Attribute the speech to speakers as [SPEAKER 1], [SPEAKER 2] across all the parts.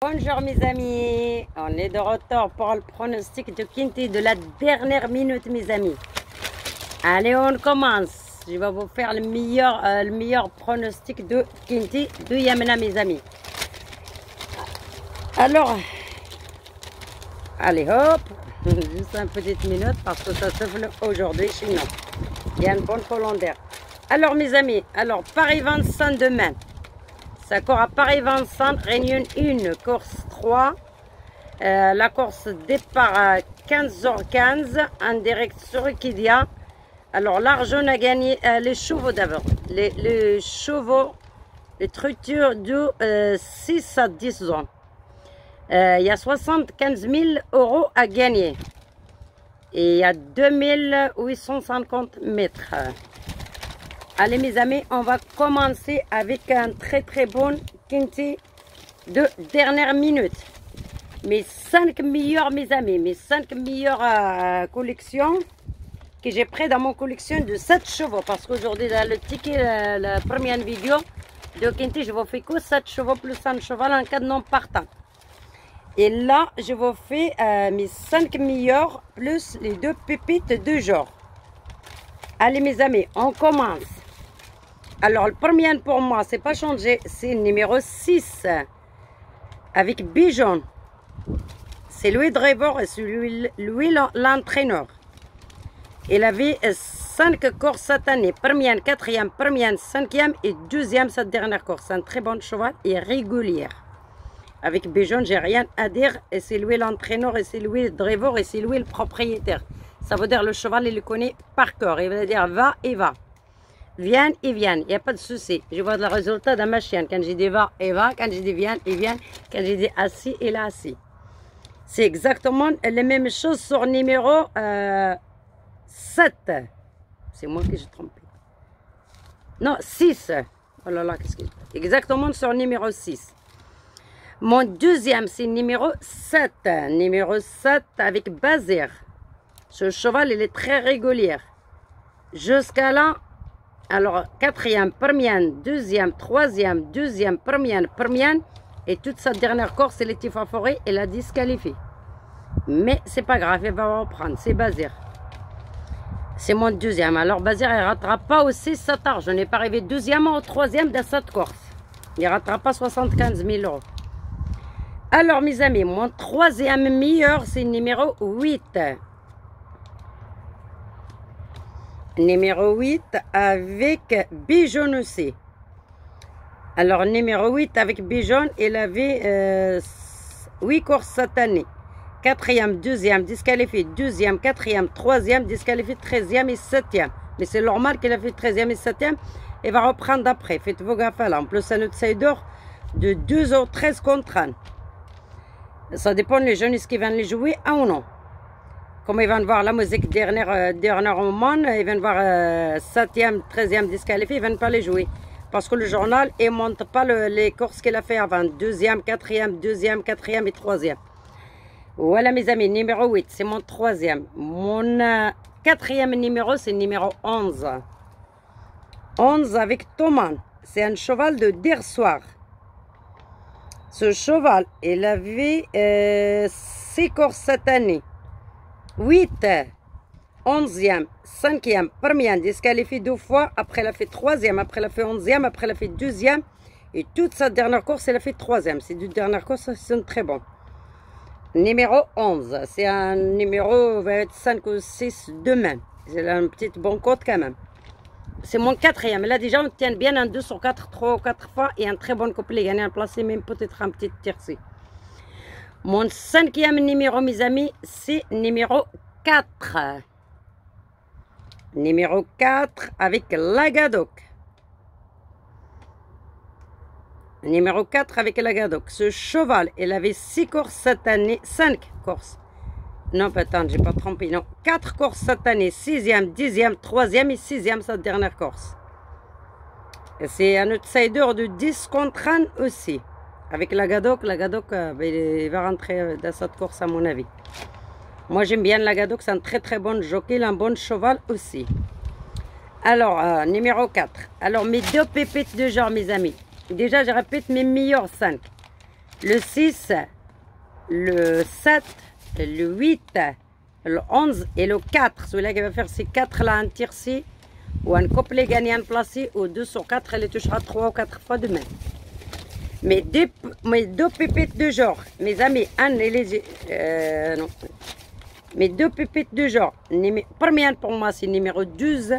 [SPEAKER 1] Bonjour mes amis, on est de retour pour le pronostic de Kinty de la dernière minute mes amis. Allez, on commence. Je vais vous faire le meilleur pronostic de Kinty de Yamena mes amis. Alors, allez hop, juste une petite minute parce que ça souffle aujourd'hui chez nous. Il y a une bonne colonne d'air. Alors mes amis, alors Paris-Vincennes demain. Ça court à Paris-Vincennes, Réunion 1, course 3. La course départ à 15h15, en direct sur Equidia. Alors, l'argent a gagné les chevaux d'abord. Les chevaux, les structures de 6 à 10 ans. Il y a 75 000 € à gagner. Et il y a 2850 mètres. Allez mes amis, on va commencer avec un très bon Kinty de dernière minute. Mes 5 meilleurs mes amis, mes 5 meilleures collections que j'ai pris dans mon collection de 7 chevaux. Parce qu'aujourd'hui dans le ticket, la première vidéo de Kinty, je vous fais que 7 chevaux plus un cheval en cas de non partant. Et là, je vous fais mes 5 meilleurs plus les 2 pépites de genre. Allez mes amis, on commence. Alors, le premier pour moi, c'est pas changé, c'est le numéro 6 avec Bijon. C'est lui le driver et c'est lui l'entraîneur. Il avait 5 courses cette année, première, quatrième, première, cinquième et deuxième cette dernière course. Un très bon cheval et régulier. Avec Bijon, j'ai rien à dire et c'est lui l'entraîneur et c'est lui le driver et c'est lui le propriétaire. Ça veut dire le cheval, il le connaît par cœur. Il veut dire va et va. Viens et viens, il n'y a pas de souci. Je vois le résultat de ma chienne. Quand j'ai dit va, il va. Quand j'ai dit viens, il vient. Quand j'ai dit assis, il est assis. C'est exactement les mêmes choses sur numéro 7. C'est moi qui j'ai trompé. Non, 6. Oh là là, qu'est-ce que c'est? Exactement sur numéro 6. Mon deuxième, c'est numéro 7. Numéro 7 avec Bazir. Ce cheval, il est très régulier. Jusqu'à là. Alors, quatrième, première, deuxième, troisième, deuxième, première. Et toute sa dernière course, elle était favori et la disqualifiée. Mais c'est pas grave, elle va reprendre. C'est Bazir. C'est mon deuxième. Alors, Bazir, il ne rattrape pas aussi cet argent. Je n'ai pas arrivé deuxième ou troisième dans cette course. Il ne rattrape pas 75 000 €. Alors, mes amis, mon troisième meilleur, c'est le numéro 8. Numéro 8 avec Bijon aussi. Alors, numéro 8 avec Bijon, il avait 8 courses cette année. Quatrième, deuxième, disqualifié. Deuxième, quatrième, troisième, disqualifié, 13e et 7e. Mais c'est normal qu'il a fait 13e et 7e. Il va reprendre après. Faites-vous gaffe là. En plus, un outsider de 2h13 contre 1. Ça dépend les jeunes qui viennent les jouer, un ou non. Comme ils viennent voir la musique dernier moment, ils viennent voir 7e, 13e disqualifié, ils ne viennent pas les jouer. Parce que le journal, il ne montre pas les courses qu'il a fait avant. Deuxième, quatrième, deuxième, quatrième et troisième. Voilà mes amis, numéro 8, c'est mon troisième. Mon quatrième numéro, c'est le numéro 11. 11 avec Thomas. C'est un cheval de hier soir. Ce cheval, il avait 6 courses cette année. 8, 11e, 5e, première, disqualifié 2 fois. Après, elle a fait 3e. Après, elle a fait 11e. Après, elle a fait 2e. Et toute sa dernière course, elle a fait 3e. Ces 2 dernières courses, sont très bons. Numéro 11. C'est un numéro, va être 5 ou 6 demain. C'est une petite bonne cote quand même. C'est mon quatrième. Là, déjà, on tient bien un 2 sur 4, 3 ou 4 fois. Et un très bon couplet. Gagné un placé, même peut-être un petit tiercé. Mon 5e numéro, mes amis, c'est numéro 4. Numéro 4 avec Lagadoc. Numéro 4 avec Lagadoc. Ce cheval, il avait 6 courses cette année. 5 courses. Non, attends, j'ai pas trompé. Non, 4 courses cette année. 6e, 10e, 3e et 6e cette dernière course. C'est un outsider de 10 contre 1 aussi. Avec Lagadoc, il va rentrer dans cette course à mon avis. Moi j'aime bien Lagadoc, c'est un très bon jockey, un bon cheval aussi. Alors, numéro 4. Alors mes 2 pépites de genre mes amis. Déjà je répète mes meilleurs 5. le 6, le 7, le 8, le 11 et le 4. Celui-là qui va faire ces 4 là en tiercé ou un couplet gagnant placé ou 2 sur 4, elle touchera 3 ou 4 fois demain. Mes deux pépites de genre, mes amis, Anne et les... non. Mes deux pépites de genre, première pour moi c'est numéro 12.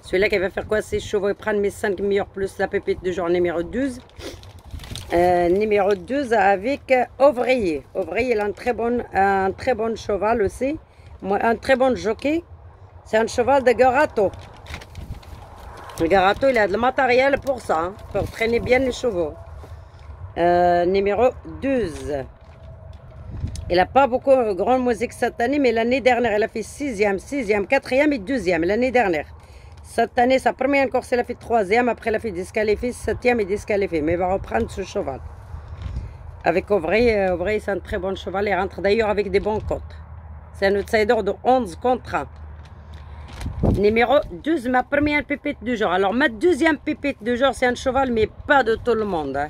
[SPEAKER 1] Celui-là qui va faire quoi? Ses chevaux et prendre mes 5 meilleurs plus la pépite de genre numéro 12. Numéro 12 avec Ouvrier. Ouvrier, il a un très bon cheval aussi. Un très bon jockey. C'est un cheval de Garato. Le Garato, il a de matériel pour ça, hein, pour traîner bien les chevaux. Numéro 12. Il n'a pas beaucoup de grande musique cette année, mais l'année dernière, elle a fait 6e, 6e, 4e et 2e. L'année dernière. Cette année, sa première course, elle a fait 3e. Après, elle a fait disqualifié, 7e et disqualifié. Mais il va reprendre ce cheval. Avec Ouvrier, Ouvrier, c'est un très bon cheval. Il rentre d'ailleurs avec des bons cotes. C'est un outsider de 11 contre 1. Numéro 12, ma première pépite du genre. Alors, ma deuxième pépite du genre, c'est un cheval, mais pas de tout le monde. Hein.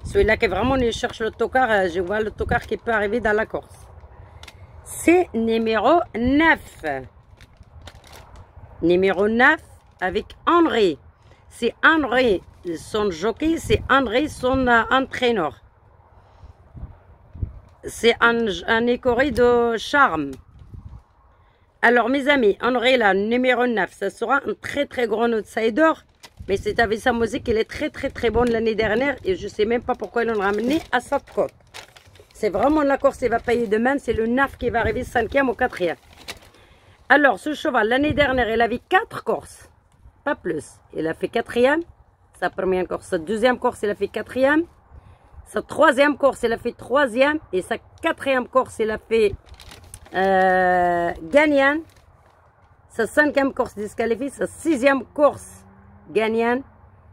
[SPEAKER 1] Celui-là qui vraiment, il cherche le tocard. Je vois le tocard qui peut arriver dans la course. C'est numéro 9. Numéro 9 avec Henri. C'est Henri, son jockey, c'est Henri, son entraîneur. C'est un écurie de charme. Alors mes amis, Henri là, numéro 9, ça sera un très très grand outsider. Mais c'est avec sa musique, il est très bonne l'année dernière. Et je ne sais même pas pourquoi ils l'ont ramené à cette cote. C'est vraiment la course qui va payer demain. C'est le 9 qui va arriver 5e ou 4e. Alors ce cheval, l'année dernière, il avait 4 courses. Pas plus. Il a fait 4e. Sa première course. Sa deuxième course, il a fait 4e. Sa troisième course, il a fait 3e. Et sa 4e course, il a fait gagnant. Sa 5e course disqualifiée. Sa 6e course gagnant.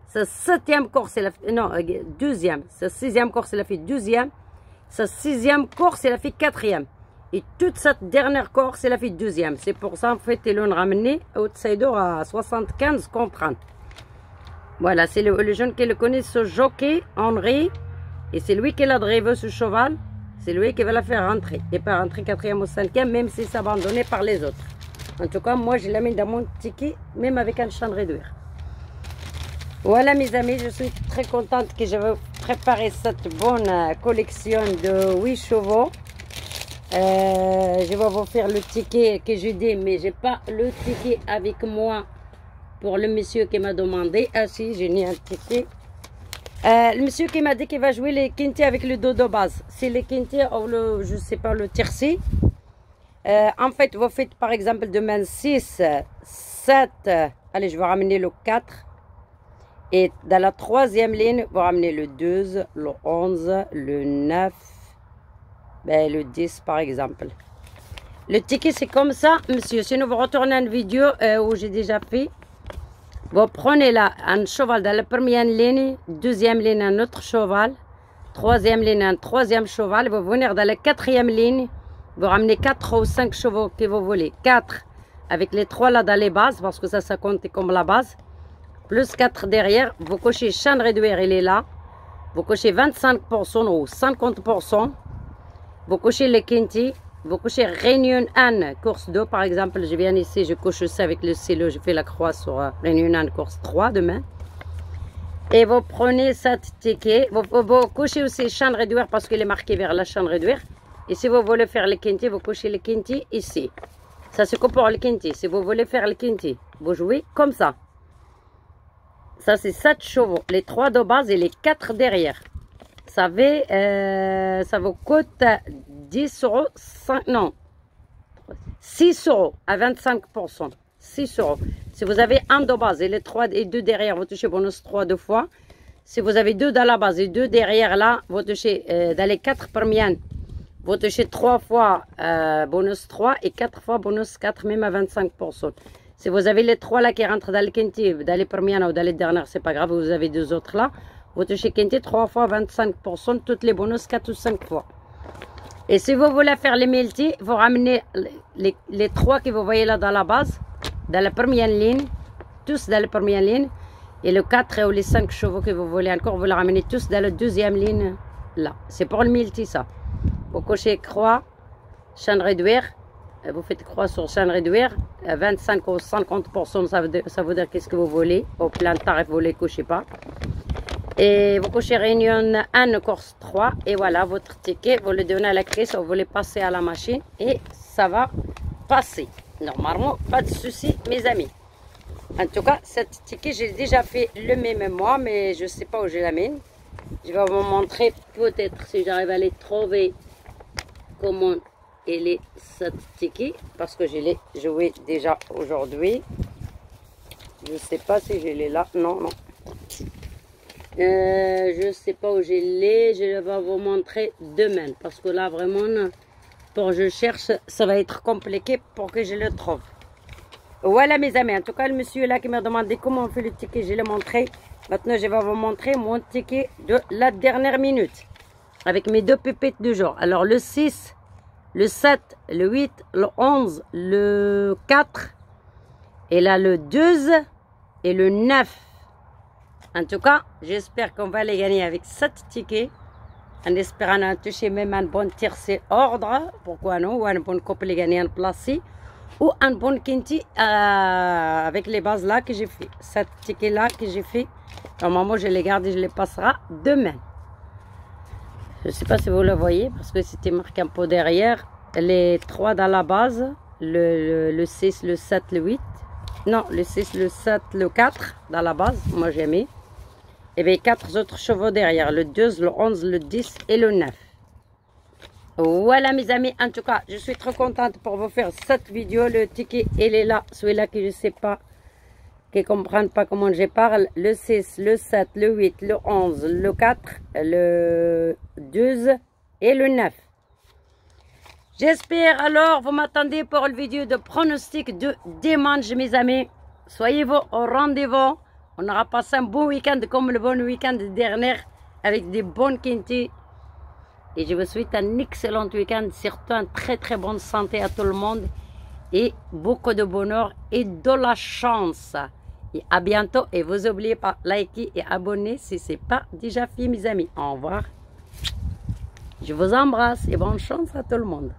[SPEAKER 1] Sa 7e course, il a fait, non, 12e. Sa 6e course, il a fait 12e. Sa 6e course, il a fait 4e. Et toute cette dernière course, il a fait 2e. C'est pour ça, en fait, ils l'ont ramené outsider à 75 contre 1. Voilà, c'est le jeune qui le connaît, ce jockey, Henri. Et c'est lui qui l'a drivé ce cheval. C'est lui qui va la faire rentrer. Et pas rentrer 4e ou 5e, même si c'est abandonné par les autres. En tout cas, moi, je l'amène dans mon ticket, même avec un champ de réduire. Voilà, mes amis, je suis très contente que je vais préparer cette bonne collection de 8 chevaux. Je vais vous faire le ticket que j'ai dit, mais j'ai pas le ticket avec moi pour le monsieur qui m'a demandé. Ah si, j'ai mis un ticket. Le monsieur qui m'a dit qu'il va jouer les quintés avec le dos de base. C'est les quintés ou le, je sais pas, le tiercé. En fait, vous faites par exemple demain 6, 7, allez, je vais ramener le 4. Et dans la 3e ligne, vous ramenez le 12, le 11, le 9, ben, le 10 par exemple. Le ticket c'est comme ça, monsieur. Sinon vous retournez une vidéo où j'ai déjà fait. Vous prenez là un cheval dans la première ligne, 2e ligne un autre cheval, 3e ligne un 3e cheval. Vous venez dans la 4e ligne, vous ramenez 4 ou 5 chevaux que vous voulez. 4 avec les 3 là dans les bases, parce que ça compte comme la base. Plus 4 derrière, vous cochez champ de réduire, il est là. Vous cochez 25% ou 50%. Vous cochez les quintés. Vous cochez Réunion 1, course 2 par exemple. Je viens ici, je coche ça avec le stylo. Je fais la croix sur Réunion 1, course 3 demain. Et vous prenez cette ticket. Vous cochez aussi champ de réduire parce qu'il est marqué vers la champ de réduire. Et si vous voulez faire les quintés, vous cochez les quintés ici. Ça c'est que pour les quintés. Si vous voulez faire les quintés, vous jouez comme ça. Ça, c'est 7 chevaux. Les 3 de base et les 4 derrière. Ça vous coûte 10 euros. 5, non. 6 euros à 25%. 6 euros. Si vous avez un de base et les 3 et 2 derrière, vous touchez bonus 3 deux fois. Si vous avez 2 dans la base et 2 derrière là, vous touchez dans les 4 premières. Vous touchez 3 fois bonus 3 et 4 fois bonus 4, même à 25%. Si vous avez les 3 là qui rentrent dans le quinté, dans les premières ou dans les dernières, c'est pas grave, vous avez 2 autres là. Vous touchez quinté 3 fois 25%, toutes les bonus 4 ou 5 fois. Et si vous voulez faire les multi, vous ramenez les 3 que vous voyez là dans la base, dans la première ligne, tous dans la première ligne. Et le 4 ou les 5 chevaux que vous voulez encore, vous les ramenez tous dans la deuxième ligne là. C'est pour le multi ça. Vous cochez croix, chaîne réduire. Vous faites croix sur chaîne réduire. 25 ou 50%, ça veut dire qu'est-ce que vous voulez. Au plein tarif, vous ne les cochez pas. Et vous cochez Réunion 1, Corse 3. Et voilà votre ticket. Vous le donnez à la caisse ou vous le passez à la machine. Et ça va passer. Normalement, pas de souci, mes amis. En tout cas, cette ticket, j'ai déjà fait le même mois, mais je ne sais pas où je l'amène. Je vais vous montrer peut-être si j'arrive à les trouver comment elle est cette ticket, parce que je l'ai joué déjà aujourd'hui. Je ne sais pas si je l'ai là. Non, non. Je ne sais pas où je l'ai. Je vais vous montrer demain, parce que là, vraiment, pour je cherche, ça va être compliqué pour que je le trouve. Voilà mes amis, en tout cas le monsieur là qui m'a demandé comment on fait le ticket, je l'ai montré. Maintenant je vais vous montrer mon ticket de la dernière minute. Avec mes deux pépettes du jour. Alors le 6, le 7, le 8, le 11, le 4. Et là le 12 et le 9. En tout cas, j'espère qu'on va les gagner avec 7 tickets. En espérant en toucher même un bon tiercé ordre. Pourquoi non? Ou un bon coupe les gagner en placé. Ou un bon quinti avec les bases là que j'ai fait. Cette ticket là que j'ai fait. Normalement je les garde et je les passerai demain. Je ne sais pas si vous le voyez parce que c'était marqué un peu derrière. Les 3 dans la base. Le 6, le 7, le 8. Non, le 6, le 7, le 4 dans la base. Moi j'ai mis. Et bien 4 autres chevaux derrière. Le 2, le 11, le 10 et le 9. Voilà mes amis, en tout cas, je suis trop contente pour vous faire cette vidéo. Le ticket, il est là, celui-là que je ne sais pas, qui ne comprennent pas comment je parle. Le 6, le 7, le 8, le 11, le 4, le 12 et le 9. J'espère alors, vous m'attendez pour la vidéo de pronostic de dimanche mes amis. Soyez-vous au rendez-vous. On aura passé un bon week-end comme le bon week-end dernier avec des bonnes quintés. Et je vous souhaite un excellent week-end, surtout une très très bonne santé à tout le monde. Et beaucoup de bonheur et de la chance. Et à bientôt. Et vous n'oubliez pas, liker et abonner si ce n'est pas déjà fait mes amis. Au revoir. Je vous embrasse et bonne chance à tout le monde.